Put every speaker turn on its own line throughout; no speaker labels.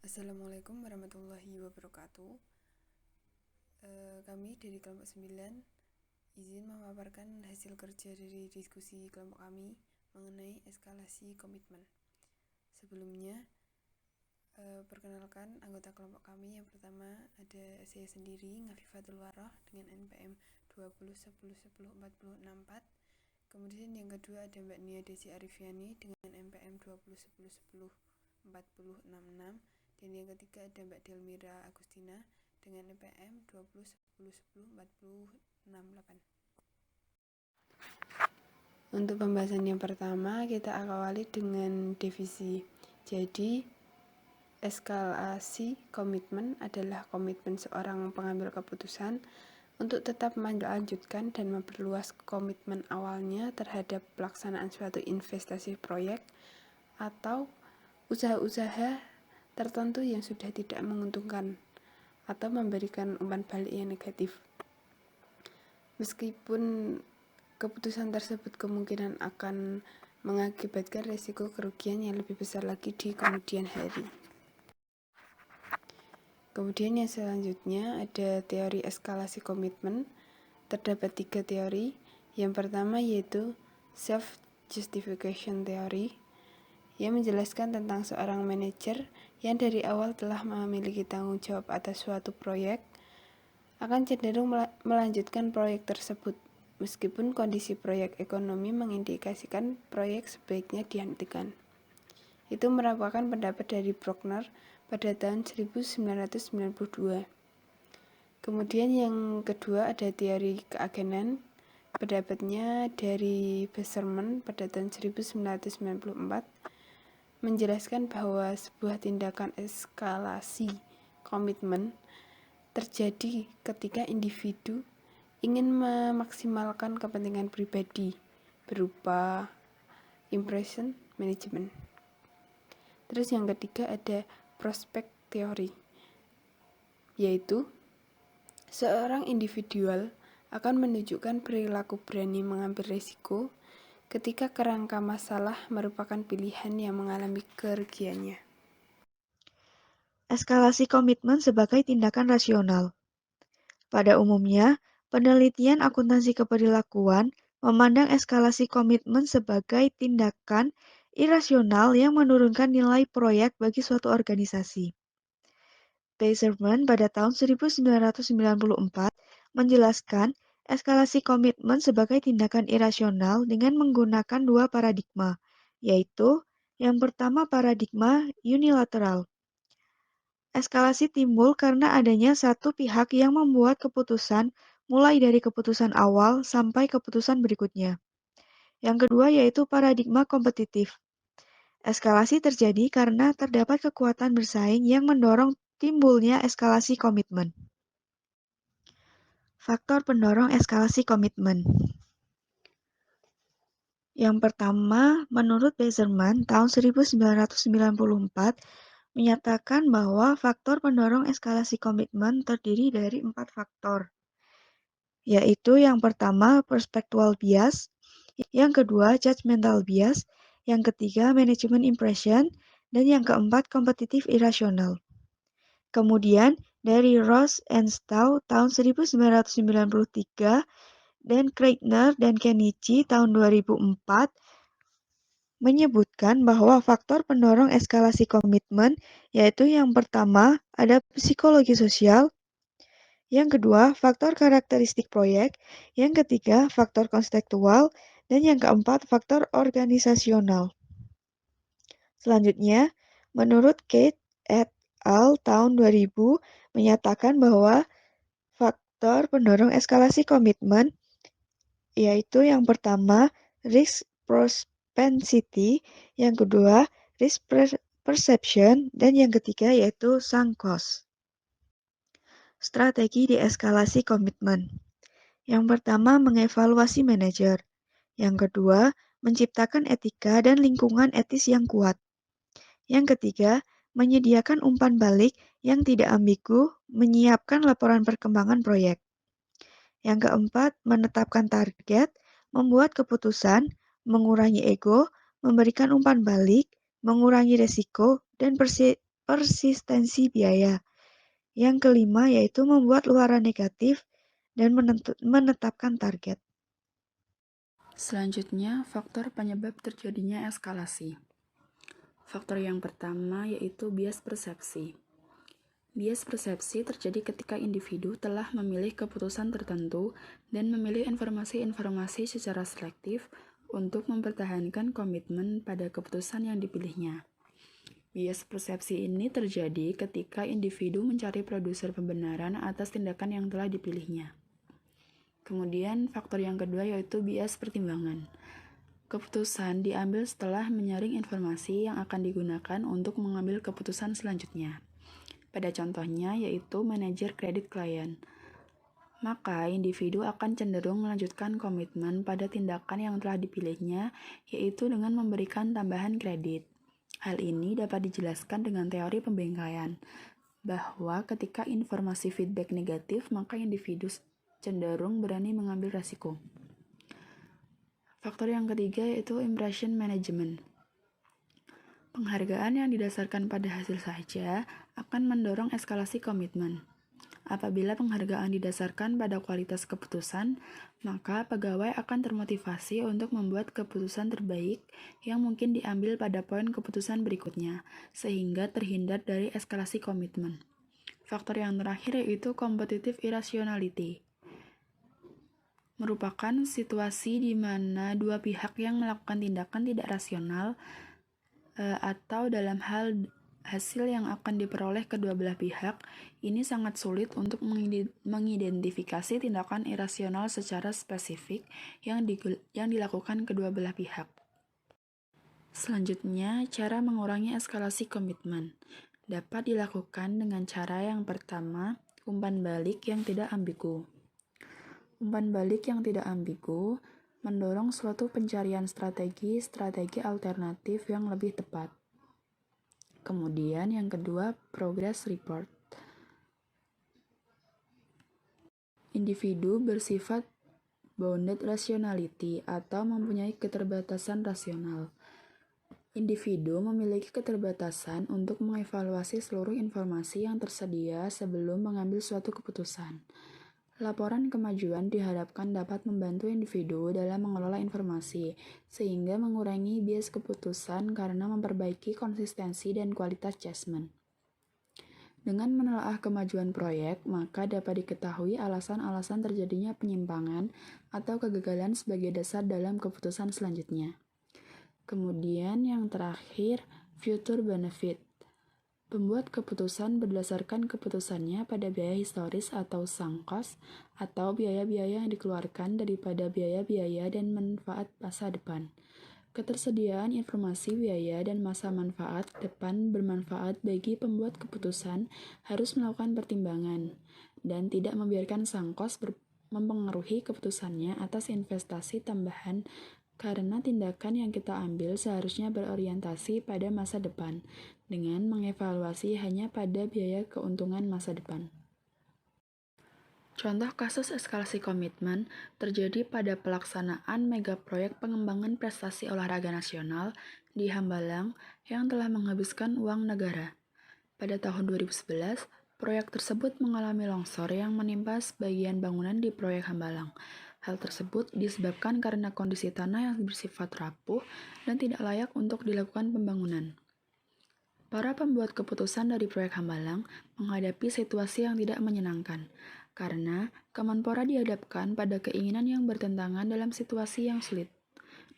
Assalamualaikum warahmatullahi wabarakatuh. Kami dari kelompok 9 izin memaparkan hasil kerja dari diskusi kelompok kami mengenai eskalasi komitmen. Sebelumnya, perkenalkan anggota kelompok kami. Yang pertama ada saya sendiri, Ngafifatul Waroh dengan NPM 2010101044. Kemudian yang kedua ada Mbak Nia Desi Arifiani dengan NPM 2010104066. Dan yang ketiga ada Mbak Delmira Agustina dengan NPM 2010104068. Untuk pembahasan yang pertama, kita awali dengan definisi. Jadi, eskalasi komitmen adalah komitmen seorang pengambil keputusan untuk tetap melanjutkan dan memperluas komitmen awalnya terhadap pelaksanaan suatu investasi proyek atau usaha-usaha tertentu yang sudah tidak menguntungkan atau memberikan umpan balik yang negatif. Meskipun keputusan tersebut kemungkinan akan mengakibatkan risiko kerugian yang lebih besar lagi di kemudian hari. Kemudian yang selanjutnya ada teori eskalasi komitmen. Terdapat 3 teori. Yang pertama yaitu self-justification theory, yang menjelaskan tentang seorang manajer yang dari awal telah memiliki tanggung jawab atas suatu proyek akan cenderung melanjutkan proyek tersebut meskipun kondisi proyek ekonomi mengindikasikan proyek sebaiknya dihentikan. Itu merupakan pendapat dari Bruckner pada tahun 1992. Kemudian yang kedua ada teori keagenan. Pendapatnya dari Besserman pada tahun 1994 menjelaskan bahwa sebuah tindakan eskalasi komitmen terjadi ketika individu ingin memaksimalkan kepentingan pribadi berupa impression management. Terus yang ketiga ada prospek teori, yaitu seorang individual akan menunjukkan perilaku berani mengambil risiko ketika kerangka masalah merupakan pilihan yang mengalami kerugiannya.
Eskalasi komitmen sebagai tindakan rasional. Pada umumnya, penelitian akuntansi keperilakuan memandang eskalasi komitmen sebagai tindakan irasional yang menurunkan nilai proyek bagi suatu organisasi. Beiserman pada tahun 1994 menjelaskan eskalasi komitmen sebagai tindakan irasional dengan menggunakan dua paradigma, yaitu yang pertama paradigma unilateral. Eskalasi timbul karena adanya satu pihak yang membuat keputusan mulai dari keputusan awal sampai keputusan berikutnya. Yang kedua yaitu paradigma kompetitif. Eskalasi terjadi karena terdapat kekuatan bersaing yang mendorong timbulnya eskalasi komitmen. Faktor pendorong eskalasi komitmen. Yang pertama, menurut Beiserman tahun 1994 menyatakan bahwa faktor pendorong eskalasi komitmen terdiri dari 4 faktor, yaitu yang pertama perspectual bias, yang kedua judgmental bias, yang ketiga management impression, dan yang keempat kompetitif irasional. Kemudian dari Ross and Stowe tahun 1993 dan Kreitner dan Kenichi tahun 2004 menyebutkan bahwa faktor pendorong eskalasi komitmen yaitu yang pertama ada psikologi sosial, yang kedua faktor karakteristik proyek, yang ketiga faktor konstekstual, dan yang keempat faktor organisasional. Selanjutnya, menurut Kate et al. Tahun 2000 menyatakan bahwa faktor pendorong eskalasi komitmen yaitu yang pertama risk propensity, yang kedua risk perception, dan yang ketiga yaitu sunk cost. Strategi deeskalasi komitmen. Yang pertama mengevaluasi manajer. Yang kedua menciptakan etika dan lingkungan etis yang kuat. Yang ketiga menyediakan umpan balik yang tidak ambigu, menyiapkan laporan perkembangan proyek. Yang keempat menetapkan target, membuat keputusan, mengurangi ego, memberikan umpan balik, mengurangi resiko, dan persistensi biaya. Yang kelima yaitu membuat luaran negatif dan menetapkan target.
Selanjutnya, faktor penyebab terjadinya eskalasi. Faktor yang pertama yaitu bias persepsi. Bias persepsi terjadi ketika individu telah memilih keputusan tertentu dan memilih informasi-informasi secara selektif untuk mempertahankan komitmen pada keputusan yang dipilihnya. Bias persepsi ini terjadi ketika individu mencari produser pembenaran atas tindakan yang telah dipilihnya. Kemudian, faktor yang kedua yaitu bias pertimbangan. Keputusan diambil setelah menyaring informasi yang akan digunakan untuk mengambil keputusan selanjutnya. Pada contohnya yaitu manajer kredit klien. Maka individu akan cenderung melanjutkan komitmen pada tindakan yang telah dipilihnya, yaitu dengan memberikan tambahan kredit. Hal ini dapat dijelaskan dengan teori pembengkaian, bahwa ketika informasi feedback negatif, maka individu cenderung berani mengambil resiko. Faktor yang ketiga yaitu impression management. Penghargaan yang didasarkan pada hasil saja akan mendorong eskalasi komitmen. Apabila penghargaan didasarkan pada kualitas keputusan, maka pegawai akan termotivasi untuk membuat keputusan terbaik yang mungkin diambil pada poin keputusan berikutnya, sehingga terhindar dari eskalasi komitmen. Faktor yang terakhir yaitu competitive irrationality. Merupakan situasi di mana dua pihak yang melakukan tindakan tidak rasional atau dalam hal hasil yang akan diperoleh kedua belah pihak, ini sangat sulit untuk mengidentifikasi tindakan irasional secara spesifik yang dilakukan kedua belah pihak. Selanjutnya, cara mengurangi eskalasi komitmen dapat dilakukan dengan cara yang pertama, umpan balik yang tidak ambigu. Umpan balik yang tidak ambigu mendorong suatu pencarian strategi alternatif yang lebih tepat. Kemudian yang kedua, progress report. Individu bersifat bounded rationality atau mempunyai keterbatasan rasional. Individu memiliki keterbatasan untuk mengevaluasi seluruh informasi yang tersedia sebelum mengambil suatu keputusan. Laporan kemajuan diharapkan dapat membantu individu dalam mengelola informasi, sehingga mengurangi bias keputusan karena memperbaiki konsistensi dan kualitas judgement. Dengan menelaah kemajuan proyek, maka dapat diketahui alasan-alasan terjadinya penyimpangan atau kegagalan sebagai dasar dalam keputusan selanjutnya. Kemudian yang terakhir, future benefit. Pembuat keputusan berdasarkan keputusannya pada biaya historis atau sunk cost atau biaya-biaya yang dikeluarkan daripada biaya-biaya dan manfaat masa depan. Ketersediaan informasi biaya dan masa manfaat depan bermanfaat bagi pembuat keputusan harus melakukan pertimbangan dan tidak membiarkan sunk cost mempengaruhi keputusannya atas investasi tambahan karena tindakan yang kita ambil seharusnya berorientasi pada masa depan dengan mengevaluasi hanya pada biaya keuntungan masa depan. Contoh kasus eskalasi komitmen terjadi pada pelaksanaan megaproyek pengembangan prestasi olahraga nasional di Hambalang yang telah menghabiskan uang negara. Pada tahun 2011, proyek tersebut mengalami longsor yang menimpa sebagian bangunan di proyek Hambalang. Hal tersebut disebabkan karena kondisi tanah yang bersifat rapuh dan tidak layak untuk dilakukan pembangunan. Para pembuat keputusan dari proyek Hambalang menghadapi situasi yang tidak menyenangkan, karena Kemenpora dihadapkan pada keinginan yang bertentangan dalam situasi yang sulit.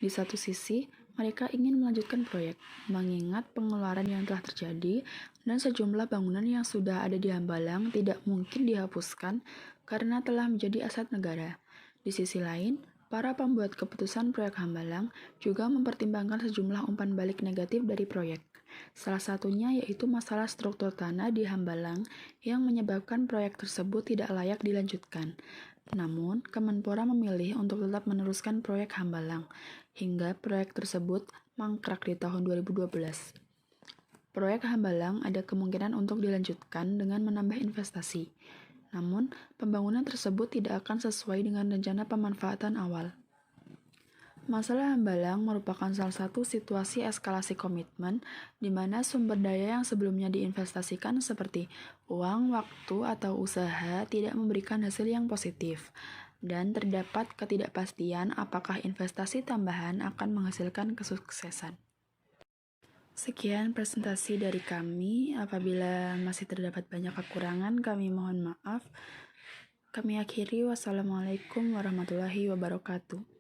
Di satu sisi, mereka ingin melanjutkan proyek, mengingat pengeluaran yang telah terjadi dan sejumlah bangunan yang sudah ada di Hambalang tidak mungkin dihapuskan karena telah menjadi aset negara. Di sisi lain, para pembuat keputusan proyek Hambalang juga mempertimbangkan sejumlah umpan balik negatif dari proyek. Salah satunya yaitu masalah struktur tanah di Hambalang yang menyebabkan proyek tersebut tidak layak dilanjutkan. Namun, Kemenpora memilih untuk tetap meneruskan proyek Hambalang, hingga proyek tersebut mangkrak di tahun 2012. Proyek Hambalang ada kemungkinan untuk dilanjutkan dengan menambah investasi. Namun, pembangunan tersebut tidak akan sesuai dengan rencana pemanfaatan awal. Masalah Hambalang merupakan salah satu situasi eskalasi komitmen di mana sumber daya yang sebelumnya diinvestasikan seperti uang, waktu, atau usaha tidak memberikan hasil yang positif, dan terdapat ketidakpastian apakah investasi tambahan akan menghasilkan kesuksesan. Sekian presentasi dari kami. Apabila masih terdapat banyak kekurangan, kami mohon maaf. Kami akhiri. Wassalamualaikum warahmatullahi wabarakatuh.